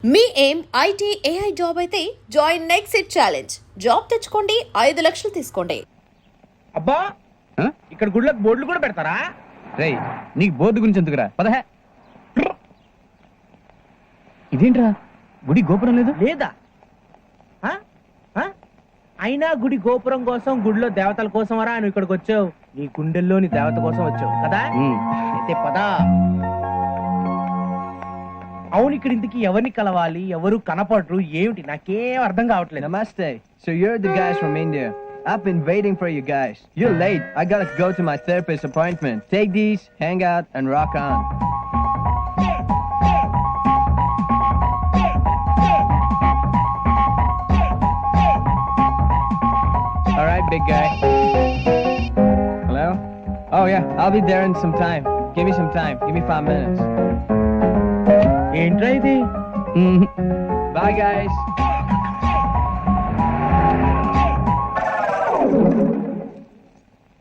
మీ ఏం IT AI job అయితే join next it challenge. Job తెచ్చుకోండి, 5 లక్షలు తీసుకోండి. అబ్బా ఇక్కడ గుడ్లకు బోర్డులు కూడా పెడతారా? రేయ్ నీకు బోర్డు గురించి ఎందుకురా, పదహే. ఇదేంట్రా గుడి గోపురం లేదు? లేదా ఆ? ఆ? అయినా గుడి గోపురం కోసం, గుడిలో దేవతల కోసమరా నువ్వు ఇక్కడికి వచ్చావు? నీ గుండెల్లోని దేవత కోసం వచ్చావు కదా? అయితే పదా. అవును, ఇక్కడ ఇంతకి ఎవరిని కలవాలి, ఎవరు కనపడరు, ఏమిటి నాకేం అర్థం కావట్లేదు. Namaste. So you're the guys from India. I've been waiting for you guys. You're late. I gotta go to my therapist appointment. Take these, hang out, and rock on. All right, big guy. Hello? Oh yeah, I'll be there in some time. Give me some time. Give me 5 minutes. ఏంట్రా ఇది? Bye, guys.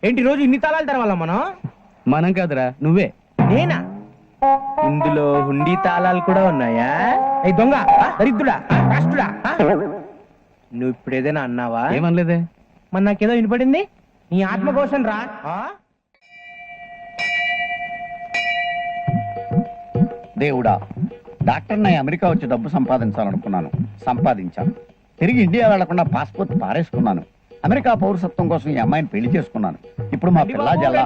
ఏంటి రోజు ఇన్ని తాళాలు తెరవాలా మనం? మనం కాదురా, నువ్వే. నేనా? ఇందులో హుండీ తాళాలు కూడా ఉన్నాయా? ఏ దొంగ, దరిద్రుడా, రాష్ట్రుడా, నువ్వు ఇప్పుడు ఏదైనా అన్నావా? ఏమనలేదే. మరి నాకేదో వినపడింది. నీ ఆత్మఘోషం రా. దేవుడా, డాక్టర్ని అమెరికా వచ్చి డబ్బు సంపాదించాలనుకున్నాను, సంపాదించాను. తిరిగి ఇండియా వెళ్లకుండా పాస్పోర్ట్ పారేసుకున్నాను. అమెరికా పౌరసత్వం కోసం ఈ అమ్మాయిని పెళ్లి చేసుకున్నాను. ఇప్పుడు మా పిల్ల జల్ల.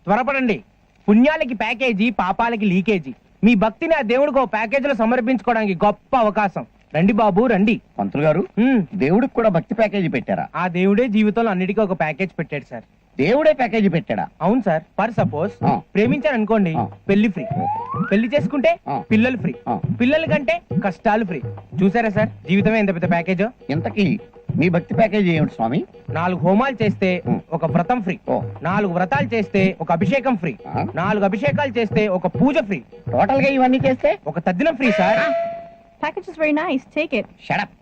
త్వరపడండి. పుణ్యాలకి ప్యాకేజీ, పాపాలకి లీకేజీ. మీ భక్తిని ఆ దేవుడికి ఓ ప్యాకేజీలో సమర్పించుకోవడానికి గొప్ప అవకాశం. రండి బాబు, రండి. పంతులు గారు, దేవుడికి కూడా భక్తి ప్యాకేజీ పెట్టారా? ఆ దేవుడే జీవితంలో అన్నిటికీ ఒక ప్యాకేజ్ పెట్టాడు సార్. దేవుడే ప్యాకేజీ పెట్టాడా? అవును సార్. ఫర్ సపోజ్ ప్రేమించారు అనుకోండి, పెళ్లి ఫ్రీ. పెళ్లి చేసుకుంటే పిల్లలు ఫ్రీ. పిల్లల కంటే కష్టాలు ఫ్రీ. చూసారా సార్, జీవితమే ఎంత పెద్ద ప్యాకేజో. ఇంతకీ మీ భక్తి ప్యాకేజీ ఏమిటి స్వామి? 4 హోమాలు చేస్తే ఒక వ్రతం ఫ్రీ. 4 వ్రతాలు చేస్తే ఒక అభిషేకం ఫ్రీ. 4 అభిషేకాలు చేస్తే ఒక పూజ ఫ్రీ. టోటల్ గా ఇవన్నీ చేస్తే ఒక తద్దినం free sir. Package is very nice. Take it. Shut up.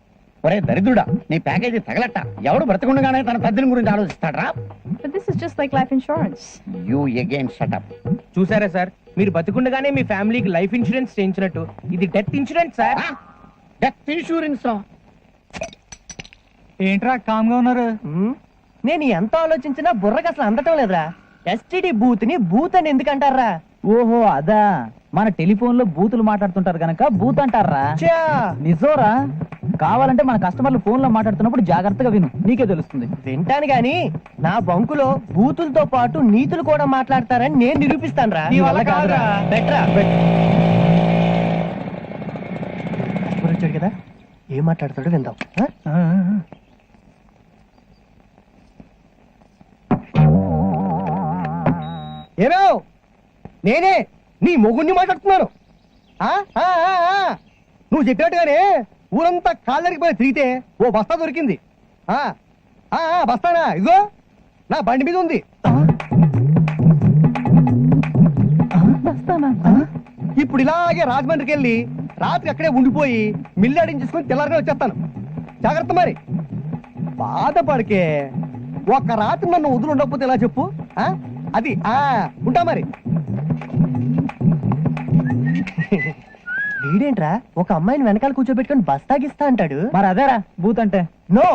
ఒరే దరిద్రుడా, నీ ప్యాకేజీ తగలట్ట. ఎవడు బ్రతకుండగానే తన తద్దినం గురించి ఆలోచిస్తాడరా? But this is just like life insurance. You again shut up. చూసారా సార్, మీరు బతికుండగానే మీ ఫ్యామిలీకి లైఫ్ ఇన్సూరెన్స్ చేయించినట్టు ఇది death insurance sir. Death insurance. ఏంట్రా కామ్ గా ఉన్నారు? నేను ఎంత ఆలోచించినా బుర్రకు అసలు అందటం లేదురా. ఎస్టిడి బూత్ ని బూత్ అని ఎందుకంటారా? ఓహో అదా, మన టెలిఫోన్ లో బూతులు మాట్లాడుతుంటారు గనక బూత్ అంటారా? నిజోరా? కావాలంటే మన కస్టమర్లు ఫోన్ లో మాట్లాడుతున్నప్పుడు జాగ్రత్తగా విను, నీకే తెలుస్తుంది. వింటాను గాని నా బంకులో బూతులతో పాటు నీతులు కూడా మాట్లాడతారని నేను నిరూపిస్తాను రా. వచ్చాడు కదా, ఏం మాట్లాడతాడో విందాం. ఏమో నేనే నీ మొగుణ్ణి మాట్లాడుతున్నాను. నువ్వు చెప్పినట్టుగానే ఊరంతా కాళ్ళరికి పోయి తిరిగితే ఓ బస్తా దొరికింది. బస్తానా? ఇదిగో నా బండి మీద ఉంది. ఇప్పుడు ఇలాగే రాజమండ్రికి వెళ్ళి రాత్రి అక్కడే ఉండిపోయి మిల్లాడించేసుకుని తెల్లారిగా వచ్చేస్తాను. జాగ్రత్త మరి. బాధపడికే ఒక్క రాత్రి నన్ను వదులు ఉండకపోతే ఎలా చెప్పు? అది ఉంటా మరి. వీడేంట్రా ఒక అమ్మాయిని వెనకాల కూర్చోబెట్టుకుని బస్తాగిస్తా అంటాడు. మరి అదేరా బూత్ అంటే. నో,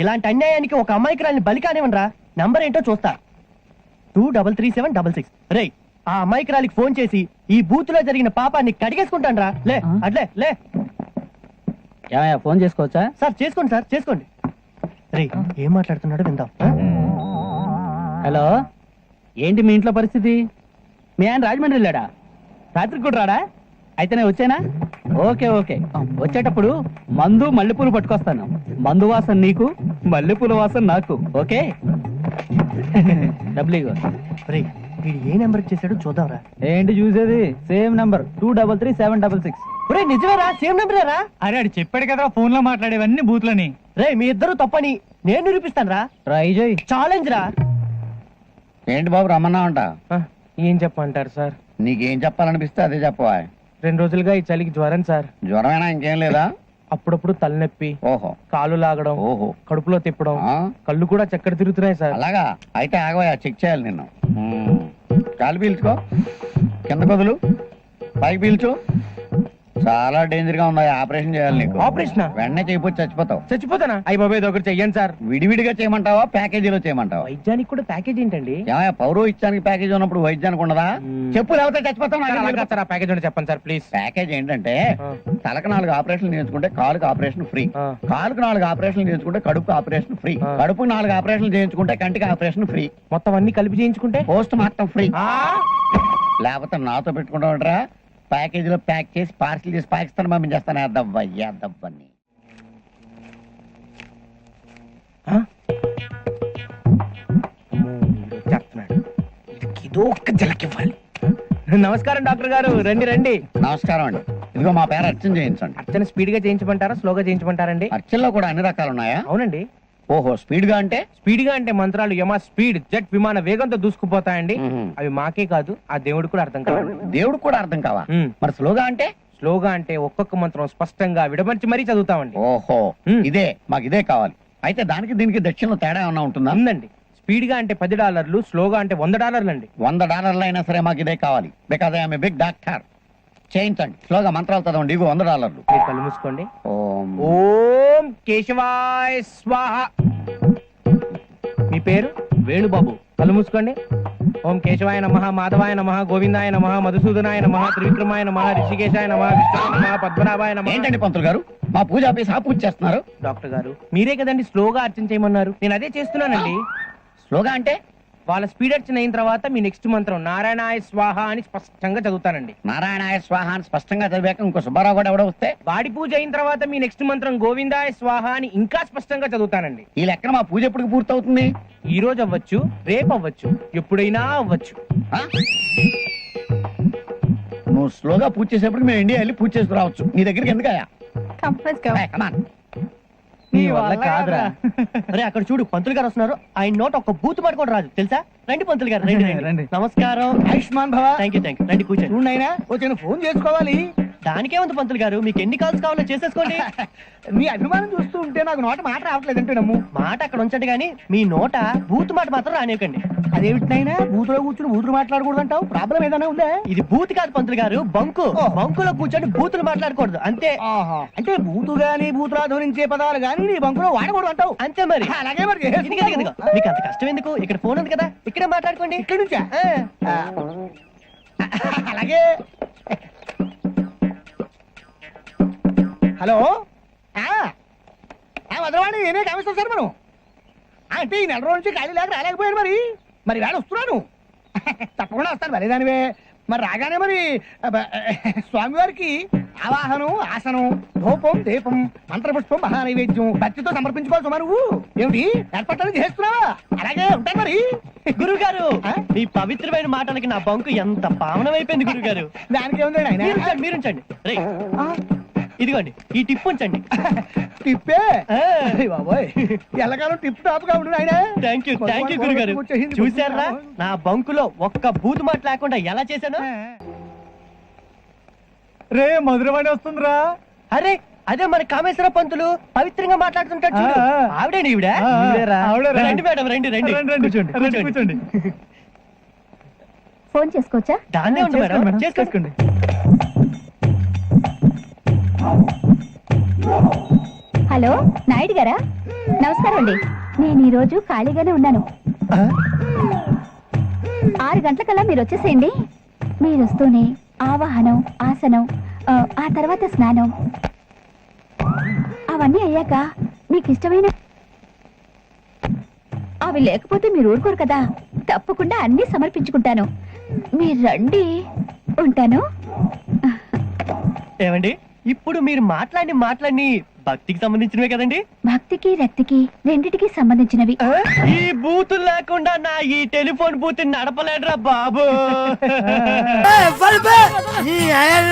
ఇలాంటి అన్యాయానికి ఒక అమ్మాయికి రాని బలి కానివ్వనరా. నంబర్ ఏంటో చూస్తా. 233766. రేయ్, ఆ అమ్మాయికి రాలికి ఫోన్ చేసి ఈ బూత్ లో జరిగిన పాపాన్ని కడిగేసుకుంటాను రా. లే అట్లే లే. ఏమయ్యా, ఫోన్ చేసుకోవచ్చా? సార్ చేసుకోండి, సార్ చేసుకోండి. రేయ్, ఏం మాట్లాడుతున్నాడో విందాం. హలో, ఏంటి మీ ఇంట్లో పరిస్థితి? మీ ఆయన రాజమండ్రి వెళ్ళాడా? రాత్రికి కూడా రాడా? అయితే నేను వచ్చానా? ఓకే ఓకే, వచ్చేటప్పుడు మందు మల్లెపూలు పట్టుకొస్తాను. మందు వాసన నీకు, మల్లెపూల వాసన నాకు. ఓకే. డబ్బులు రేయ్, వీడు ఏ నెంబర్ చేశాడో చూద్దాంరా. ఏంటి చూసేది? Same number 233766. ఒరే నిజమేరా, సేమ్ నెంబరేరా? అరే అడి చెప్పాడు కదా ఫోన్ లో మాట్లాడేవన్నీ బూత్లని. రే, మీ ఇద్దరు తప్పని నేను నిరూపిస్తాను రా. ట్రై చేయి. ఛాలెంజ్ రా. ఏంటి బాబు రమ్మన్నావంట? ఏం చెప్పంటారు సార్? నీకేం చెప్పాలనిపిస్తే అదే చెప్పవా. 2 రోజులుగా ఈ చలికి జ్వరం సార్. జ్వరమైనా ఇంకేం లేదా? అప్పుడప్పుడు తలనొప్పి, ఓహో, కాలు లాగడం, ఓహో, కడుపులో తిప్పడం, కళ్ళు కూడా చక్కెర తిరుగుతున్నాయి సార్. అలాగా? అయితే ఆగవయ్యా, చెక్ చేయాలి నిన్ను. కాలు పీల్చుకో, కింద కొదులు, పైకి పీల్చు, చాలా డేంజర్ గా ఉంది ఆపరేషన్ చేయాలి నీకు ఆపరేషన్ వెంటనే చేయకపోతే చచ్చిపోతావు చచ్చిపోతానా అయ్యి బాబాయ్ ఇది ఒకటి చెయ్యండి సార్. విడివిడిగా చేయమంటావా ప్యాకేజీలో చేయమంటావా? వైద్యానికి కూడా ప్యాకేజ్ ఏంటండి? ఏమయ్య పౌరోహిత్యానికి ప్యాకేజ్ ఉన్నప్పుడు వైద్యానికి ఉండదా? చెప్పు లేకపోతే చచ్చిపోతావు. సార్, అలా కాదు సార్, ఆ ప్యాకేజ్ ఉంటే చెప్పండి సార్ ప్లీజ్. ప్యాకేజ్ ఏంటంటే ఆ. తలకు 4 ఆపరేషన్లు చేయించుకుంటే కాలుకి ఆపరేషన్ ఫ్రీ, ఆ. కాలుకి 4 ఆపరేషన్లు చేయించుకుంటే కడుపుకి ఆపరేషన్ ఫ్రీ, ఆ. కడుపుకి 4 ఆపరేషన్లు చేయించుకుంటే కంటికి ఆపరేషన్ ఫ్రీ, మొత్తం అన్ని కలిపి చేయించుకుంటే పోస్ట్ మార్టం ఫ్రీ. ఆ? లేకపోతే నాతో పెట్టుకుంటారా? ప్యాకేజీలో ప్యాక్ చేసి పార్సిల్ చేసి పాకిస్తాన్ పంపించేస్తాను. దవ్వని ఆ? అమ్మో, వీడు వచ్చేస్తున్నాడు. వీడికి ఏదో ఒక్క జలకివ్వాలి. నమస్కారం డాక్టర్ గారు, రండి రండి. నమస్కారం అండి. ఇదిగో మా పేరు అర్చన చేయించండి. అర్చన స్పీడ్ గా చేయించమంటారా, స్లోగా చేయించమంటారండి? అర్చనలో కూడా అన్ని రకాలు ఉన్నాయా? అవునండి. ఓహో, స్పీడ్ గా అంటే స్పీడ్ గా అంటే మంత్రాలు యమ స్పీడ్ జెట్ విమాన వేగంతో దూసుకుపోతాయండి. మ్మ్. అవి మాకే కాదు, ఆ దేవుడు కూడా అర్థం కాదు. దేవుడు కూడా అర్థం కావా? మ్మ్. మరి స్లోగా అంటే? స్లోగా అంటే ఒక్కొక్క మంత్రం స్పష్టంగా విడమర్చి మరీ చదువుతామండి. ఓహో, మ్మ్. మాకు ఇదే కావాలి. అయితే దానికి దీనికి దక్షిణలో తేడా ఏమన్నా ఉంటుందా? ఉందండి. స్పీడ్ గా అంటే $10, స్లోగా అంటే $100 అండి. $100 అయినా సరే మాకు ఇదే కావాలి. Because I'm big doctor. చేయించండి. స్లోగా మంత్రాలు చదవండి. ఇగో $100. మీరు కళ్ళు మూసుకోండి. ఓం. ఓం కేశవాయ స్వాహ. మీ పేరు? వేణుబాబు. కళ్ళు మూసుకోండి. ఓం కేశవాయ నమః, మాధవాయ నమః, గోవిందాయ నమః, మధుసూదనాయ నమః, త్రివిక్రమాయ నమః, ఋషికేశాయ నమః, విష్ణువాయ నమః, పద్మనాభాయ నమః. ఏంటండి పంతులు గారు, మా పూజ ఆపేసి ఆ పూజ చేస్తున్నారు? డాక్టర్ గారు, మీరే కదండి స్లోగా అర్చన చేయమన్నారు. నేను అదే చేస్తున్నానండి. స్లోగా అంటే? వాళ్ళ స్పీడ్ అర్చన అయిన తర్వాత మీ నెక్స్ట్ మంత్రం నారాయణాయ స్వాహ అని స్పష్టంగా చదువుతానండి. నారాయణాయ స్వాహ అని స్పష్టంగా చదివాక ఇంకో సుబ్బారావు కూడా ఎవడో వస్తే వాడి పూజ అయిన తర్వాత మీ నెక్స్ట్ మంత్రం గోవిందాయ స్వాహ అని ఇంకా స్పష్టంగా చదువుతానండి. ఈ లెక్కన మా పూజ ఎప్పటికి పూర్తవుతుంది? ఈ రోజు అవ్వచ్చు, రేపు అవ్వచ్చు, ఎప్పుడైనా అవ్వచ్చు. ఆ? నువ్వు స్లోగా పూజ చేసేప్పుడు మేము ఇండియా వెళ్ళి పూజ చేసుకురావచ్చు. నీ దగ్గరికి ఎందుకయ్యా? Come, let's go. నీ వల్ల కాదురా. అరే అక్కడ చూడు, పంతులు గారు వస్తున్నారు. ఆయన నోట్ ఒక బూత్ మాట కూడా రాదు తెలుసా? రండి పంతులు గారు, రండి రండి. నమస్కారం. ఆయుష్మాన్ భవ. Thank you. రండి కూర్చోండి. చూడండి అయినా వచ్చిన ఫోన్ చేసుకోవాలి. దానికేముంది పంతులు గారు, మీకు ఎన్ని కాల్స్ కావాలో చేసేసుకోండి. మీ అభిమానం చూస్తూ ఉంటే నాకు నోట మాట రావట్లేదంటే నమ్ము. మాట అక్కడ ఉంచండి కానీ మీ నోట బూత్ మాట మాత్రం రానివ్వకండి. అదేమిటినైనా బూతులో కూర్చుని బూతులు మాట్లాడకూడదు అంటావు? ప్రాబ్లం ఏదైనా ఉందా? ఇది బూత్ కాదు పంతులు గారు, బంకు. బంకులో కూర్చొని బూతులు మాట్లాడకూడదు అంతే. అంటే బూతు గాని బూతులా ధరించే పదాలు గాని నీ బంకులో వాడకూడదు అంటావు? అంతే మరి. అలాగే మరి. మీకు అంత కష్టం ఎందుకు? ఇక్కడ ఫోన్ ఉంది కదా, ఇక్కడే మాట్లాడుకోండి. ఇక్కడ నుంచా? అలాగే. హలో, వదలవాణి, నేనే కామిస్తాను సార్. మనం అంటే ఈ నెల రోజు నుంచి ఖాళీ లేక రాలేకపోయాను. మరి వేళ వస్తున్నాను. తప్పకుండా వస్తాను. వరేదానివే. మరి రాగానే మరి స్వామివారికి ఆవాహనం, ఆసనం, ధూపం, దీపం, మంత్రపుష్పం, మహానైవేద్యం భక్తితో సమర్పించుకోవాలి. సుమా నువ్వు ఏమిటి ఏర్పాట్లు చేస్తున్నావా? అలాగే ఉంటాను మరి. గురువు గారు, మీ పవిత్రమైన మాటలకి నా బంకు ఎంత పావనమైపోయింది గురువు గారు. దానికి ఏముందండి ఆయన. మీరుంచండి. ఇదిగోండి ఈ టిప్ ఉంచండి. టిప్పే బాబోయ్, ఎల్లకాలం టిప్ టాప్ గా ఉండు ఆయన. థ్యాంక్ యూ గురుగారు. చూసారా నా బంకులో ఒక్క బూత్ మాట లేకుండా ఎలా చేశాను? రే మధురవాణి వస్తుందిరా. అరే అదే మన కామేశ్వర పంతులు పవిత్రంగా మాట్లాడుతుంటాడు చూడు. ఆవిడేనా ఈవిడ? రండి మేడం, రండి రండి కూర్చోండి. ఫోన్ చేసుకోవచ్చా? దాన్నే ఉంది మేడం, చేసుకోండి. హలో నాయుడు గారా, నమస్కారం అండి. నేను ఈ రోజు ఖాళీగానే ఉన్నాను. 6 గంటలకల్లా మీరు వచ్చేసేయండి. మీరు వస్తూనే ఆవాహనం, ఆసనం, ఆ తర్వాత స్నానం అవన్నీ అయ్యాక మీకు ఇష్టమైన అవి లేకపోతే మీరు ఊరుకోరు కదా. తప్పకుండా అన్నీ సమర్పించుకుంటాను. మీరు రండి. ఉంటాను. ఏమండి, ఇప్పుడు మీరు మాట్లాడి భక్తికి సంబంధించినవే కదండి? భక్తికి రక్తికి రెండిటికి సంబంధించినవి. ఈ బూతులు లేకుండా నా ఈ టెలిఫోన్ బూత్ నడపలేడురా బాబు.